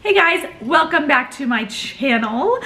Hey guys, welcome back to my channel.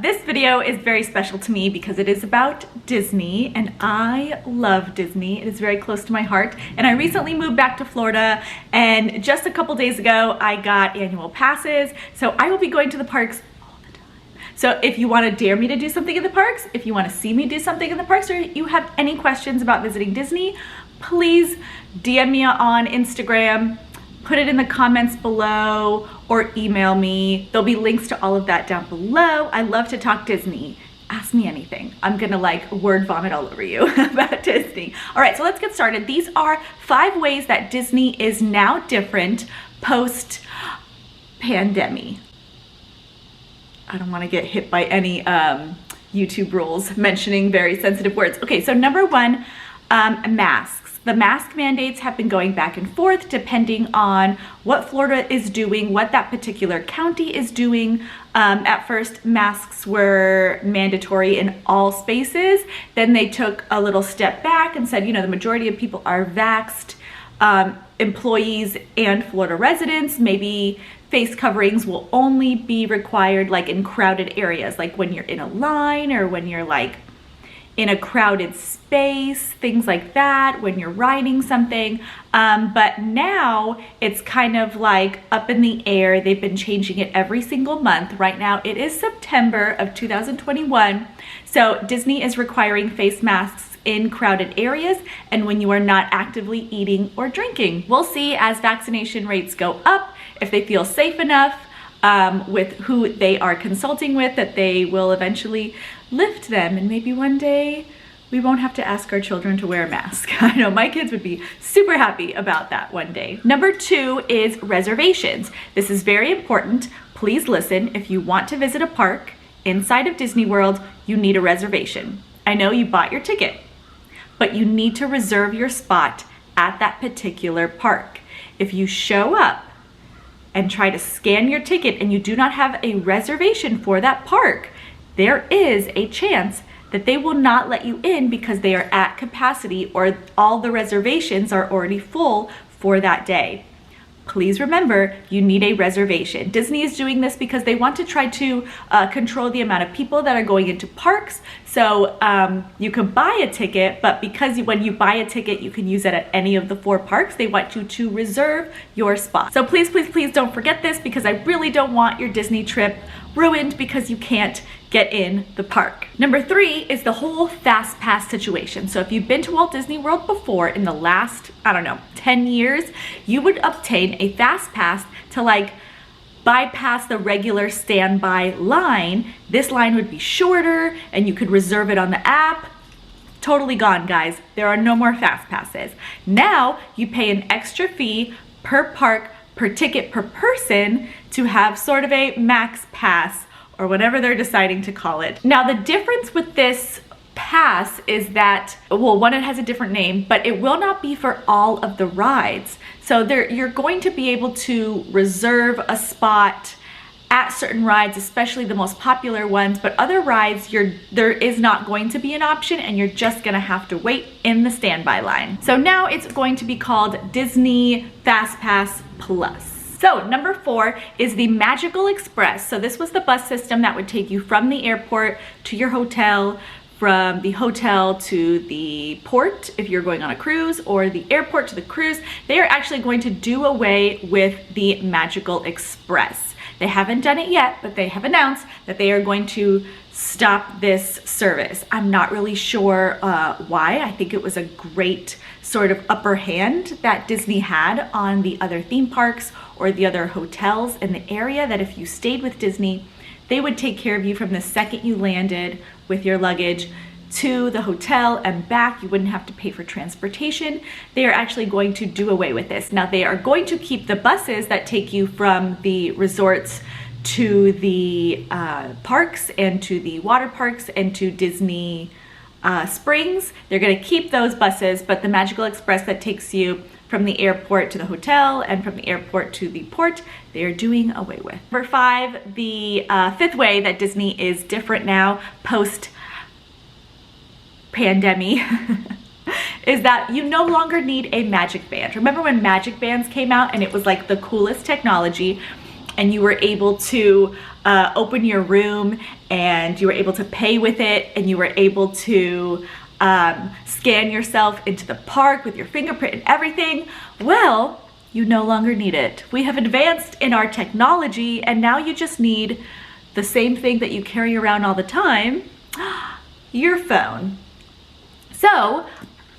This video is very special to me because it is about Disney, and I love Disney. It is very close to my heart, and I recently moved back to Florida, and just a couple days ago I got annual passes, so I will be going to the parks all the time. So if you want to dare me to do something in the parks, if you want to see me do something in the parks, or you have any questions about visiting Disney, please DM me on Instagram, put it in the comments below, or email me. There'll be links to all of that down below. I love to talk Disney. Ask me anything. I'm gonna like word vomit all over you about Disney. All right, so let's get started. These are 5 ways that Disney is now different post-pandemic. I don't wanna get hit by any YouTube rules mentioning very sensitive words. Okay, so number 1, masks. The mask mandates have been going back and forth depending on what Florida is doing, what that particular county is doing. At first, masks were mandatory in all spaces. Then they took a little step back and said, you know, the majority of people are vaxxed, employees and Florida residents. Maybe face coverings will only be required like in crowded areas, like when you're in a line or when you're like in a crowded space, things like that, when you're riding something. But now it's kind of like up in the air. They've been changing it every single month. Right now it is September of 2021. So Disney is requiring face masks in crowded areas and when you are not actively eating or drinking. We'll see as vaccination rates go up, if they feel safe enough with who they are consulting with, that they will eventually lift them, and maybe one day we won't have to ask our children to wear a mask. I know my kids would be super happy about that one day. Number 2 is reservations. This is very important. Please listen. If you want to visit a park inside of Disney World, you need a reservation. I know you bought your ticket, but you need to reserve your spot at that particular park. If you show up and try to scan your ticket and you do not have a reservation for that park, there is a chance that they will not let you in because they are at capacity or all the reservations are already full for that day. Please remember, you need a reservation. Disney is doing this because they want to try to control the amount of people that are going into parks. So you can buy a ticket, but because when you buy a ticket, you can use it at any of the 4 parks. They want you to reserve your spot. So please, please, please don't forget this, because I really don't want your Disney trip ruined because you can't get in the park. Number 3 is the whole fast pass situation. So if you've been to Walt Disney World before in the last, I don't know, 10 years, you would obtain a fast pass to like bypass the regular standby line. This line would be shorter and you could reserve it on the app. Totally gone, guys. There are no more fast passes. Now you pay an extra fee per park, per ticket, per person to have sort of a max pass or whatever they're deciding to call it. Now the difference with this pass is that, well, one, it has a different name, but it will not be for all of the rides. So you're going to be able to reserve a spot at certain rides, especially the most popular ones, but other rides there is not going to be an option and you're just gonna have to wait in the standby line. So now it's going to be called Disney Fast Pass Plus. So number 4 is the Magical Express. So this was the bus system that would take you from the airport to your hotel, from the hotel to the port if you're going on a cruise, or the airport to the cruise. They are actually going to do away with the Magical Express. They haven't done it yet, but they have announced that they are going to stop this service. I'm not really sure why. I think it was a great sort of upper hand that Disney had on the other theme parks or the other hotels in the area, that if you stayed with Disney, they would take care of you from the second you landed with your luggage to the hotel and back. You wouldn't have to pay for transportation. They are actually going to do away with this. Now they are going to keep the buses that take you from the resorts to the parks and to the water parks and to Disney Springs. They're gonna keep those buses, but the Magical Express that takes you from the airport to the hotel and from the airport to the port, they are doing away with. Number 5, the 5th way that Disney is different now post-pandemic is that you no longer need a magic band. Remember when magic bands came out and it was like the coolest technology? and you were able to open your room, and you were able to pay with it, and you were able to scan yourself into the park with your fingerprint and everything. Well, you no longer need it. We have advanced in our technology, and now you just need the same thing that you carry around all the time, your phone. So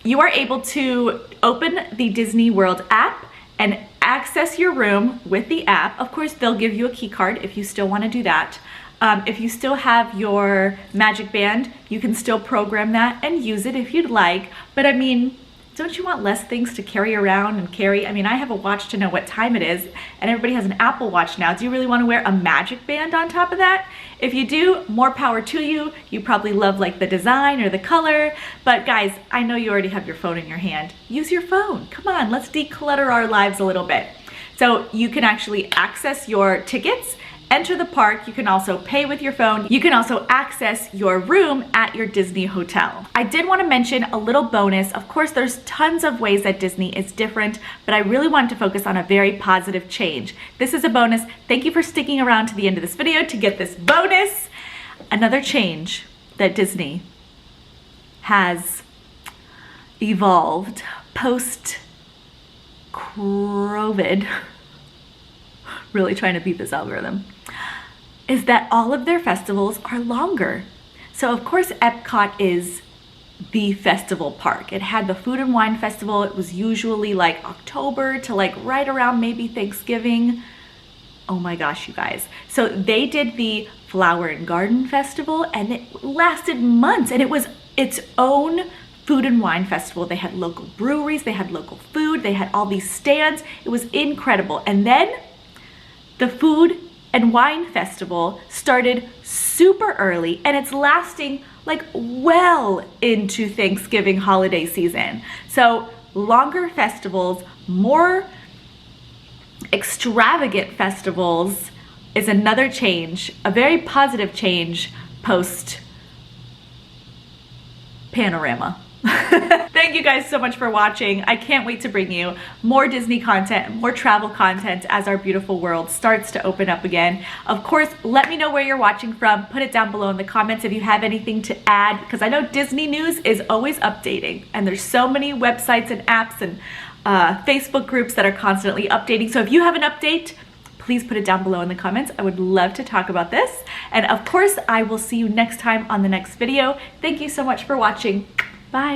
you are able to open the Disney World app and access your room with the app. Of course, they'll give you a key card if you still want to do that. If you still have your Magic Band, you can still program that and use it if you'd like. But I mean, don't you want less things to carry around and carry? I mean, I have a watch to know what time it is, and everybody has an Apple Watch now. Do you really want to wear a Magic Band on top of that? If you do, more power to you. You probably love like the design or the color. But guys, I know you already have your phone in your hand. Use your phone. Come on, let's declutter our lives a little bit. So you can actually access your tickets, enter the park. You can also pay with your phone. You can also access your room at your Disney hotel. I did want to mention a little bonus. Of course, there's tons of ways that Disney is different, but I really wanted to focus on a very positive change. This is a bonus. Thank you for sticking around to the end of this video to get this bonus. Another change that Disney has evolved post-COVID, really trying to beat this algorithm, is that all of their festivals are longer. So of course Epcot is the festival park. It had the Food and Wine Festival. It was usually like October to like right around maybe Thanksgiving. Oh my gosh, you guys. So they did the Flower and Garden Festival, and it lasted months, and it was its own Food and Wine Festival. They had local breweries, they had local food, they had all these stands. It was incredible. And then the Food and Wine Festival started super early, and it's lasting like well into Thanksgiving holiday season. So longer festivals, more extravagant festivals is another change, a very positive change post Panorama. Thank you guys so much for watching. I can't wait to bring you more Disney content, more travel content as our beautiful world starts to open up again. Of course, let me know where you're watching from. Put it down below in the comments if you have anything to add, because I know Disney news is always updating, and there's so many websites and apps and Facebook groups that are constantly updating. So if you have an update, please put it down below in the comments. I would love to talk about this. And of course, I will see you next time on the next video. Thank you so much for watching. Bye.